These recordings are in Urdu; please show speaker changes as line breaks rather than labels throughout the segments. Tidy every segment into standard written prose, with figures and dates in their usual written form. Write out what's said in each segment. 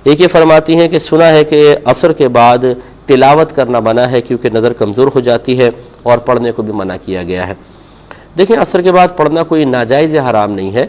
ایک یہ فرماتی ہیں کہ سنا ہے کہ عصر کے بعد تلاوت کرنا منع ہے کیونکہ نظر کمزور ہو جاتی ہے اور پڑھنے کو بھی منع کیا گیا ہے۔ دیکھیں عصر کے بعد پڑھنا کوئی ناجائز یا حرام نہیں ہے،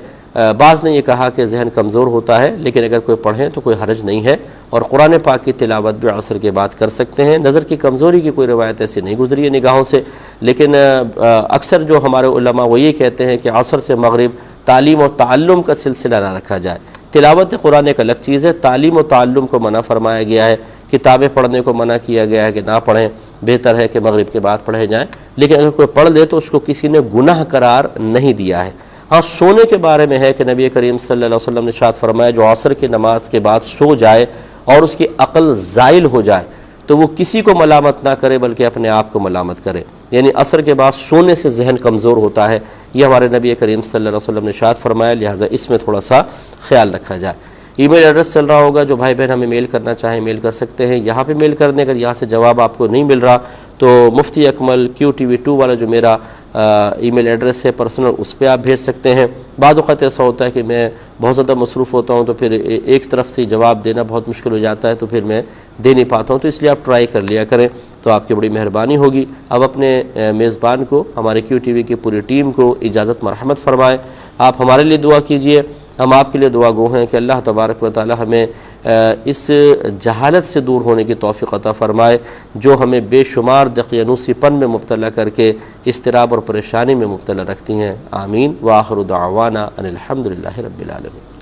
بعض نے یہ کہا کہ ذہن کمزور ہوتا ہے، لیکن اگر کوئی پڑھیں تو کوئی حرج نہیں ہے، اور قرآن پاک کی تلاوت بھی عصر کے بعد کر سکتے ہیں۔ نظر کی کمزوری کی کوئی روایت ایسی نہیں گزری ہے نگاہوں سے، لیکن اکثر جو ہمارے علماء وہ یہ کہتے ہیں کہ عصر سے مغرب تعلیم و تعلم کا سلسلہ نہ رکھا جائے۔ تلاوت قرآن ایک الگ چیز ہے، تعلیم و تعلم کو منع فرمایا گیا ہے، کتابیں پڑھنے کو منع کیا گیا ہے کہ نہ پڑھیں، بہتر ہے کہ مغرب کے بعد پڑھے جائیں، لیکن اگر کوئی پڑھ لے تو اس کو کسی نے گناہ قرار نہیں دیا ہے۔ ہاں سونے کے بارے میں ہے کہ نبی کریم صلی اللہ علیہ وسلم نے ارشاد فرمایا جو عصر کی نماز کے بعد سو جائے اور اس کی عقل زائل ہو جائے تو وہ کسی کو ملامت نہ کرے بلکہ اپنے آپ کو ملامت کرے، یعنی عصر کے بعد سونے سے ذہن کمزور ہوتا ہے، یہ ہمارے نبی کریم صلی اللہ علیہ وسلم نے ارشاد فرمایا، لہٰذا اس میں تھوڑا سا خیال رکھا جائے۔ ای میل ایڈریس چل رہا ہوگا، جو بھائی بہن ہمیں میل کرنا چاہیں میل کر سکتے ہیں، یہاں پہ میل کر دیں، اگر یہاں سے جواب آپ کو نہیں مل رہا تو مفتی اکمل QTV2 والا جو میرا ای میل ایڈریس ہے پرسنل، اس پہ آپ بھیج سکتے ہیں۔ بعض اوقات ایسا ہوتا ہے کہ میں بہت زیادہ مصروف ہوتا ہوں تو پھر ایک طرف سے جواب دینا بہت مشکل ہو جاتا ہے، تو پھر میں دے نہیں پاتا ہوں، تو اس لیے آپ ٹرائی کر لیا کریں تو آپ کی بڑی مہربانی ہوگی۔ اب اپنے میزبان کو، ہمارے QTV کی پوری ٹیم کو اجازت مرحمت فرمائیں، آپ ہمارے لیے دعا کیجئے، ہم آپ کے لیے دعا گو ہیں کہ اللہ تبارک و تعالی ہمیں اس جہالت سے دور ہونے کی توفیق عطا فرمائے جو ہمیں بے شمار دقیانوسی پن میں مبتلا کر کے اضطراب اور پریشانی میں مبتلا رکھتی ہیں۔ آمین۔ وآخر دعوانا ان الحمد للہ رب العالمین۔